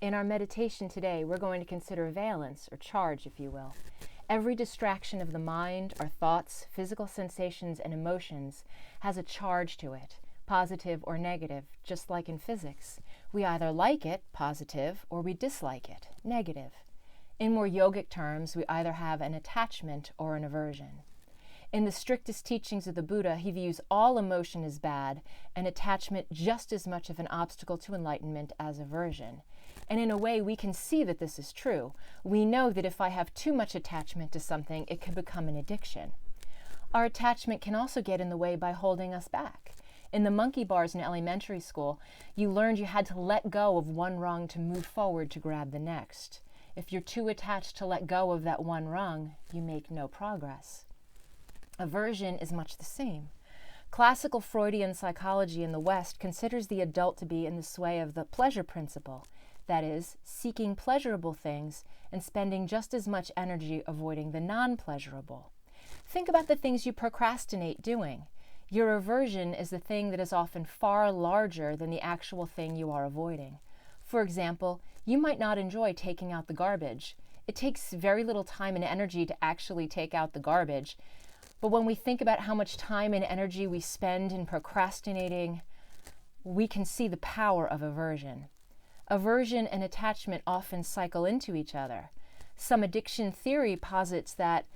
In our meditation today, we're going to consider valence, or charge, if you will. Every distraction of the mind, our thoughts, physical sensations, and emotions has a charge to it, positive or negative, just like in physics. We either like it, positive, or we dislike it, negative. In more yogic terms, we either have an attachment or an aversion. In the strictest teachings of the Buddha, he views all emotion as bad and attachment just as much of an obstacle to enlightenment as aversion. And in a way, we can see that this is true. We know that if I have too much attachment to something, it can become an addiction. Our attachment can also get in the way by holding us back. In the monkey bars in elementary school, you learned you had to let go of one rung to move forward to grab the next. If you're too attached to let go of that one rung, you make no progress. Aversion is much the same. Classical Freudian psychology in the West considers the adult to be in the sway of the pleasure principle, that is, seeking pleasurable things and spending just as much energy avoiding the non-pleasurable. Think about the things you procrastinate doing. Your aversion is the thing that is often far larger than the actual thing you are avoiding. For example, you might not enjoy taking out the garbage. It takes very little time and energy to actually take out the garbage. But when we think about how much time and energy we spend in procrastinating, we can see the power of aversion. Aversion and attachment often cycle into each other. Some addiction theory posits that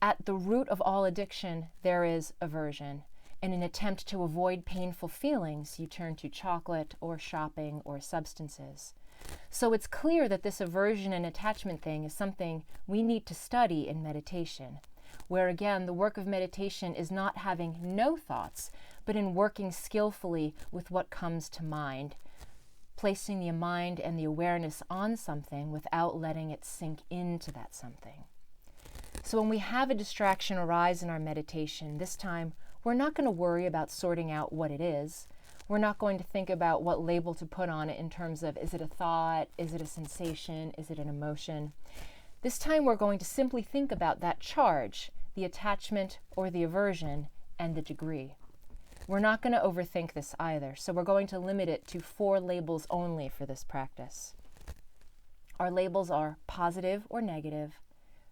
at the root of all addiction, there is aversion. In an attempt to avoid painful feelings, you turn to chocolate or shopping or substances. So it's clear that this aversion and attachment thing is something we need to study in meditation, where again, the work of meditation is not having no thoughts, but in working skillfully with what comes to mind, placing the mind and the awareness on something without letting it sink into that something. So when we have a distraction arise in our meditation, this time we're not going to worry about sorting out what it is. We're not going to think about what label to put on it in terms of, is it a thought, is it a sensation, is it an emotion? This time we're going to simply think about that charge, the attachment or the aversion, and the degree. We're not going to overthink this either, so we're going to limit it to 4 labels only for this practice. Our labels are positive or negative,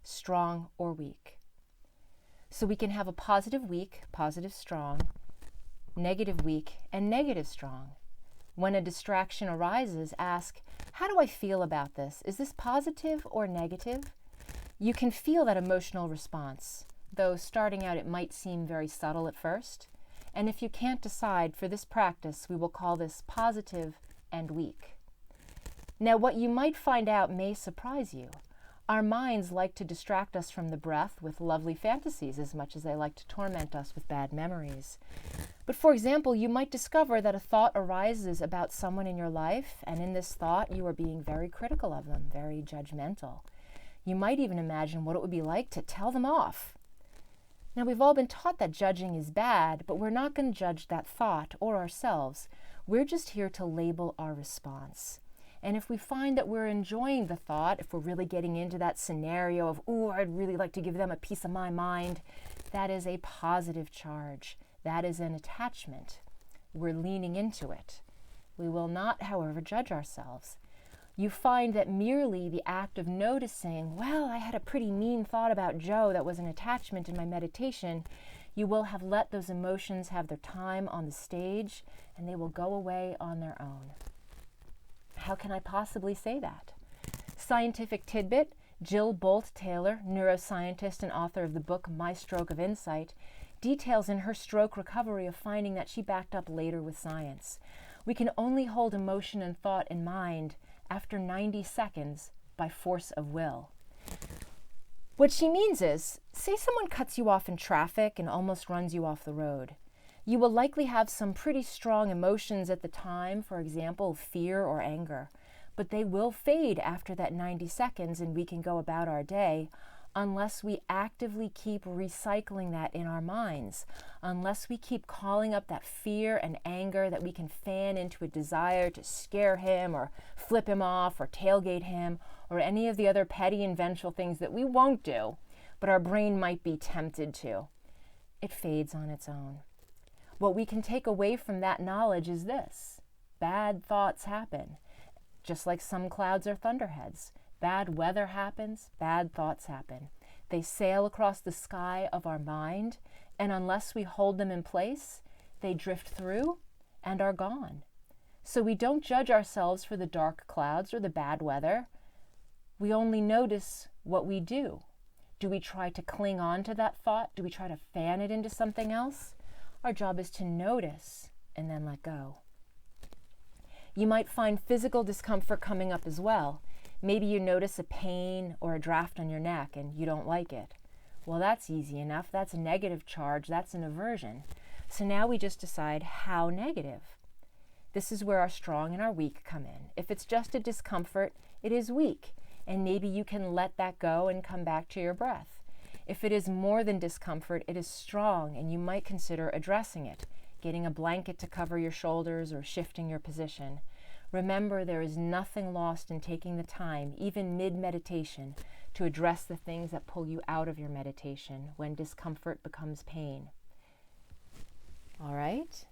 strong or weak. So we can have a positive weak, positive strong, negative weak, and negative strong. When a distraction arises, ask, how do I feel about this? Is this positive or negative? You can feel that emotional response, though starting out it might seem very subtle at first. And if you can't decide, for this practice, we will call this positive and weak. Now, what you might find out may surprise you. Our minds like to distract us from the breath with lovely fantasies as much as they like to torment us with bad memories. But for example, you might discover that a thought arises about someone in your life, and in this thought you are being very critical of them, very judgmental. You might even imagine what it would be like to tell them off. Now, we've all been taught that judging is bad, but we're not going to judge that thought or ourselves. We're just here to label our response. And if we find that we're enjoying the thought, if we're really getting into that scenario of, ooh, I'd really like to give them a piece of my mind, that is a positive charge. That is an attachment. We're leaning into it. We will not, however, judge ourselves. You find that merely the act of noticing, well, I had a pretty mean thought about Joe that was an attachment in my meditation, you will have let those emotions have their time on the stage, and they will go away on their own. How can I possibly say that? Scientific tidbit, Jill Bolt Taylor, neuroscientist and author of the book My Stroke of Insight, details in her stroke recovery of finding that she backed up later with science. We can only hold emotion and thought in mind after 90 seconds by force of will. What she means is, say someone cuts you off in traffic and almost runs you off the road. You will likely have some pretty strong emotions at the time, for example, fear or anger, but they will fade after that 90 seconds and we can go about our day unless we actively keep recycling that in our minds, unless we keep calling up that fear and anger that we can fan into a desire to scare him or flip him off or tailgate him or any of the other petty and vengeful things that we won't do, but our brain might be tempted to. It fades on its own. What we can take away from that knowledge is this: bad thoughts happen. Just like some clouds are thunderheads. Bad weather happens, bad thoughts happen. They sail across the sky of our mind, and unless we hold them in place, they drift through and are gone. So we don't judge ourselves for the dark clouds or the bad weather. We only notice what we do. Do we try to cling on to that thought? Do we try to fan it into something else? Our job is to notice and then let go. You might find physical discomfort coming up as well. Maybe you notice a pain or a draft on your neck and you don't like it. Well, that's easy enough. That's a negative charge. That's an aversion. So now we just decide how negative. This is where our strong and our weak come in. If it's just a discomfort, it is weak, and maybe you can let that go and come back to your breath. If it is more than discomfort, it is strong, and you might consider addressing it, getting a blanket to cover your shoulders or shifting your position. Remember, there is nothing lost in taking the time, even mid-meditation, to address the things that pull you out of your meditation when discomfort becomes pain. All right,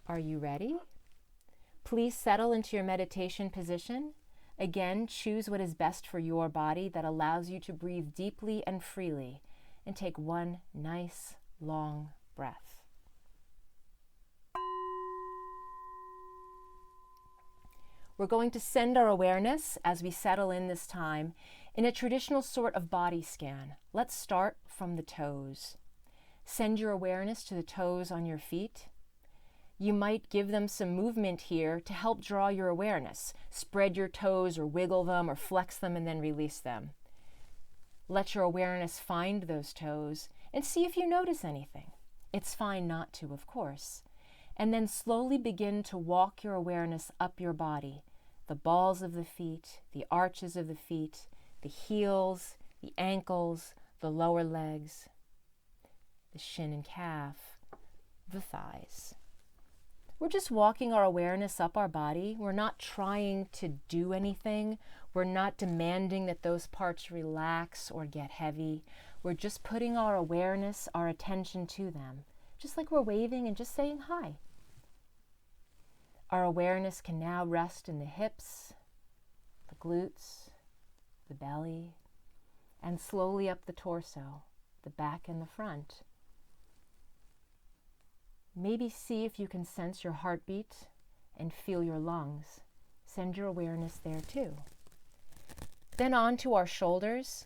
are you ready? Please settle into your meditation position. Again, choose what is best for your body that allows you to breathe deeply and freely, and take one nice, long breath. We're going to send our awareness, as we settle in this time, in a traditional sort of body scan. Let's start from the toes. Send your awareness to the toes on your feet. You might give them some movement here to help draw your awareness. Spread your toes or wiggle them or flex them and then release them. Let your awareness find those toes and see if you notice anything. It's fine not to, of course. And then slowly begin to walk your awareness up your body. The balls of the feet, the arches of the feet, the heels, the ankles, the lower legs, the shin and calf, the thighs. We're just walking our awareness up our body. We're not trying to do anything. We're not demanding that those parts relax or get heavy. We're just putting our awareness, our attention to them, just like we're waving and just saying hi. Our awareness can now rest in the hips, the glutes, the belly, and slowly up the torso, the back and the front. Maybe see if you can sense your heartbeat and feel your lungs. Send your awareness there too. Then on to our shoulders.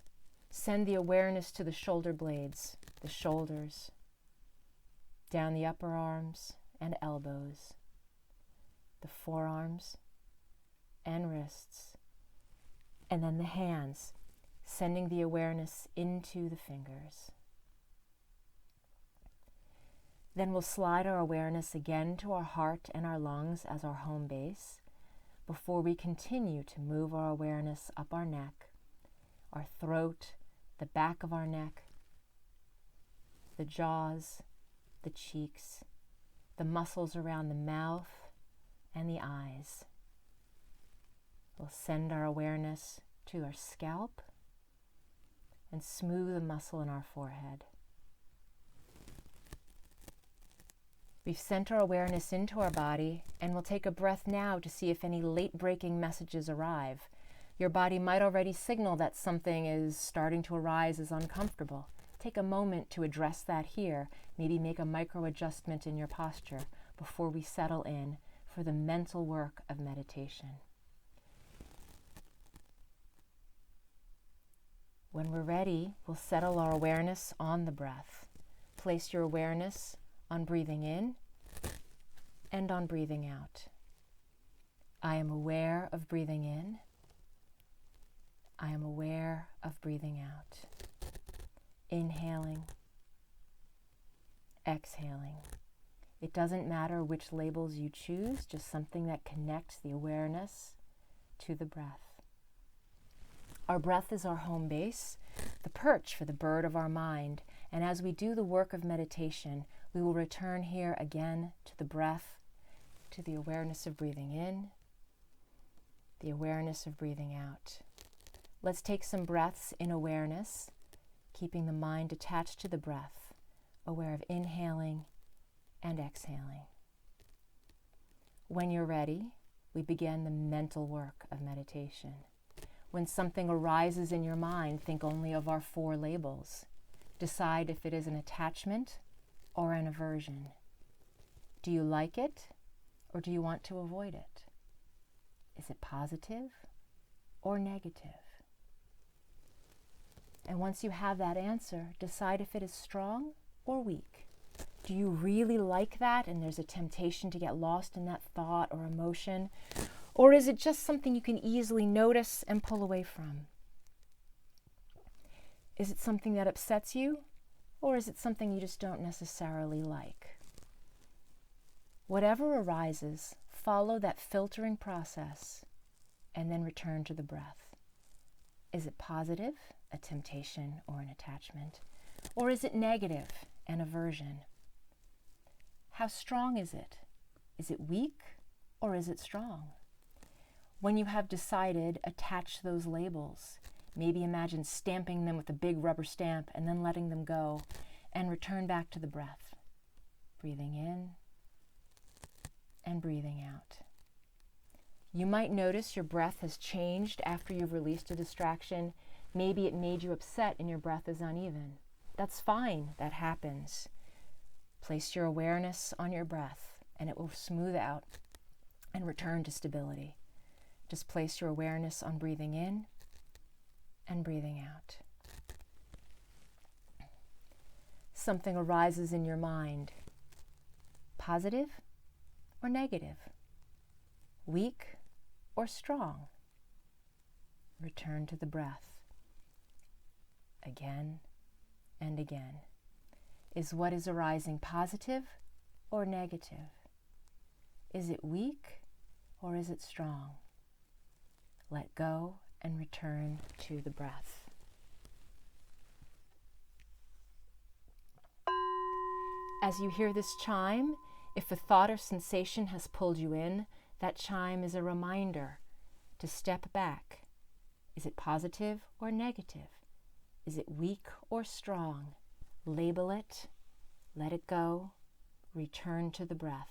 Send the awareness to the shoulder blades, the shoulders, down the upper arms and elbows, the forearms and wrists, and then the hands, sending the awareness into the fingers. Then we'll slide our awareness again to our heart and our lungs as our home base before we continue to move our awareness up our neck, our throat, the back of our neck, the jaws, the cheeks, the muscles around the mouth and the eyes. We'll send our awareness to our scalp and smooth the muscle in our forehead. We've sent our awareness into our body, and we'll take a breath now to see if any late-breaking messages arrive. Your body might already signal that something is starting to arise as uncomfortable. Take a moment to address that here. Maybe make a micro-adjustment in your posture before we settle in for the mental work of meditation. When we're ready, we'll settle our awareness on the breath. Place your awareness on breathing in and on breathing out. I am aware of breathing in. I am aware of breathing out. Inhaling, exhaling. It doesn't matter which labels you choose, just something that connects the awareness to the breath. Our breath is our home base, the perch for the bird of our mind, and as we do the work of meditation, we will return here again to the breath, to the awareness of breathing in, the awareness of breathing out. Let's take some breaths in awareness, keeping the mind attached to the breath, aware of inhaling and exhaling. When you're ready, we begin the mental work of meditation. When something arises in your mind, think only of our 4 labels. Decide if it is an attachment or an aversion. Do you like it, or do you want to avoid it? Is it positive or negative? And once you have that answer, decide if it is strong or weak. Do you really like that and there's a temptation to get lost in that thought or emotion? Or is it just something you can easily notice and pull away from? Is it something that upsets you, or is it something you just don't necessarily like? Whatever arises, follow that filtering process and then return to the breath. Is it positive, a temptation or an attachment? Or is it negative, an aversion? How strong is it? Is it weak or is it strong? When you have decided, attach those labels. Maybe imagine stamping them with a big rubber stamp and then letting them go, and return back to the breath. Breathing in and breathing out. You might notice your breath has changed after you've released a distraction. Maybe it made you upset and your breath is uneven. That's fine, that happens. Place your awareness on your breath and it will smooth out and return to stability. Just place your awareness on breathing in and breathing out. Something arises in your mind. Positive or negative? Weak or strong? Return to the breath. Again and again. Is what is arising positive or negative? Is it weak or is it strong? Let go and return to the breath. As you hear this chime, if a thought or sensation has pulled you in, that chime is a reminder to step back. Is it positive or negative? Is it weak or strong? Label it, let it go, return to the breath.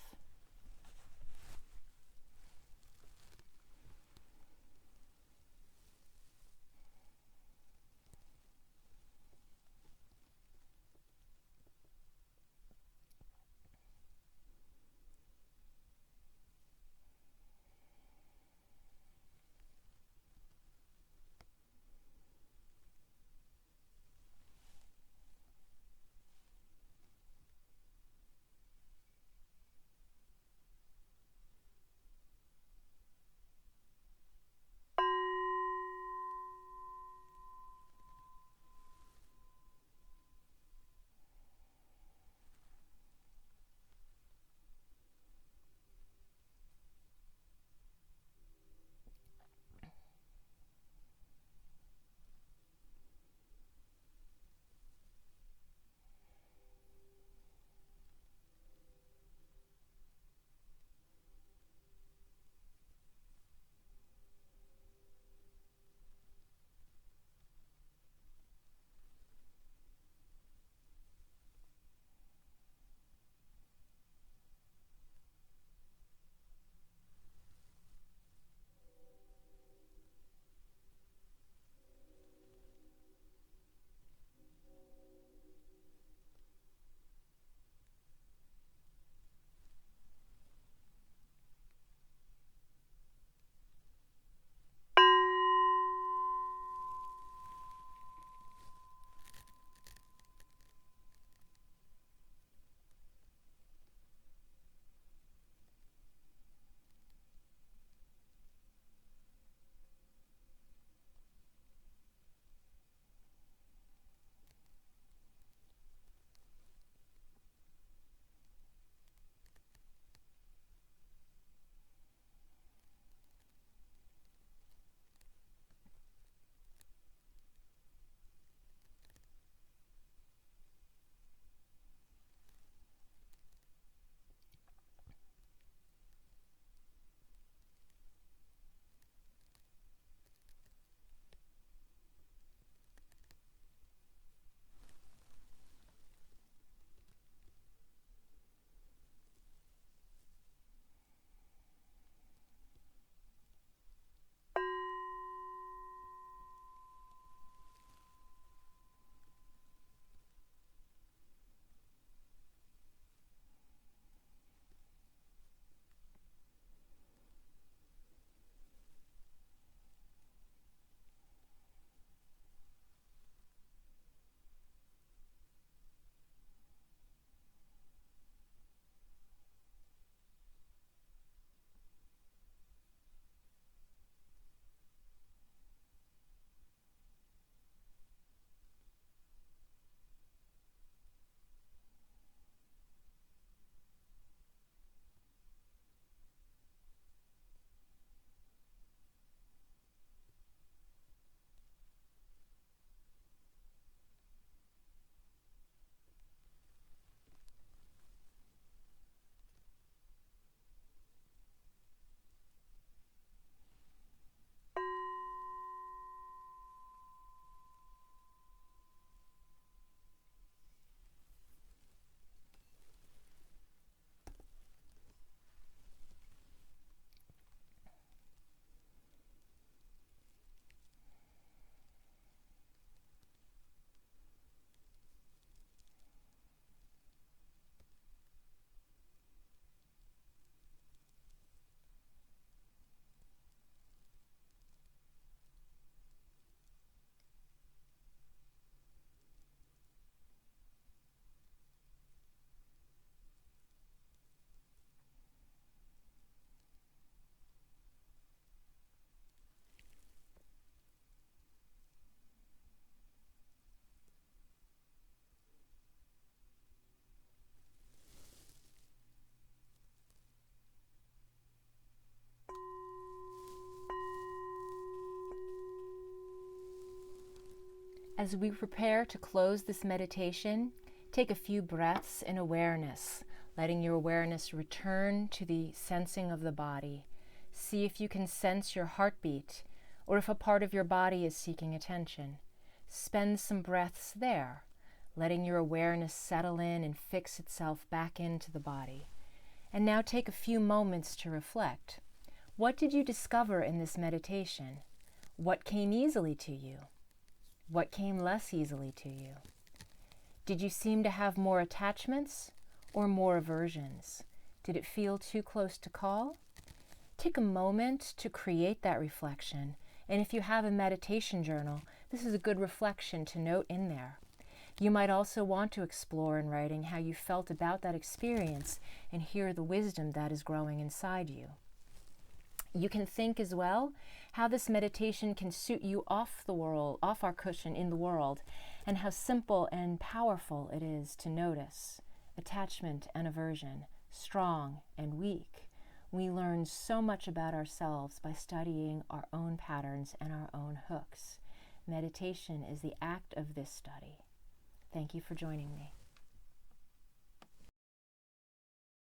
As we prepare to close this meditation, take a few breaths in awareness, letting your awareness return to the sensing of the body. See if you can sense your heartbeat, or if a part of your body is seeking attention. Spend some breaths there, letting your awareness settle in and fix itself back into the body. And now take a few moments to reflect. What did you discover in this meditation? What came easily to you? What came less easily to you? Did you seem to have more attachments or more aversions? Did it feel too close to call? Take a moment to create that reflection, and if you have a meditation journal, this is a good reflection to note in there. You might also want to explore in writing how you felt about that experience and hear the wisdom that is growing inside you. You can think as well how this meditation can suit you off our cushion in the world, and how simple and powerful it is to notice attachment and aversion, strong and weak. We learn so much about ourselves by studying our own patterns and our own hooks. Meditation is the act of this study. Thank you for joining me.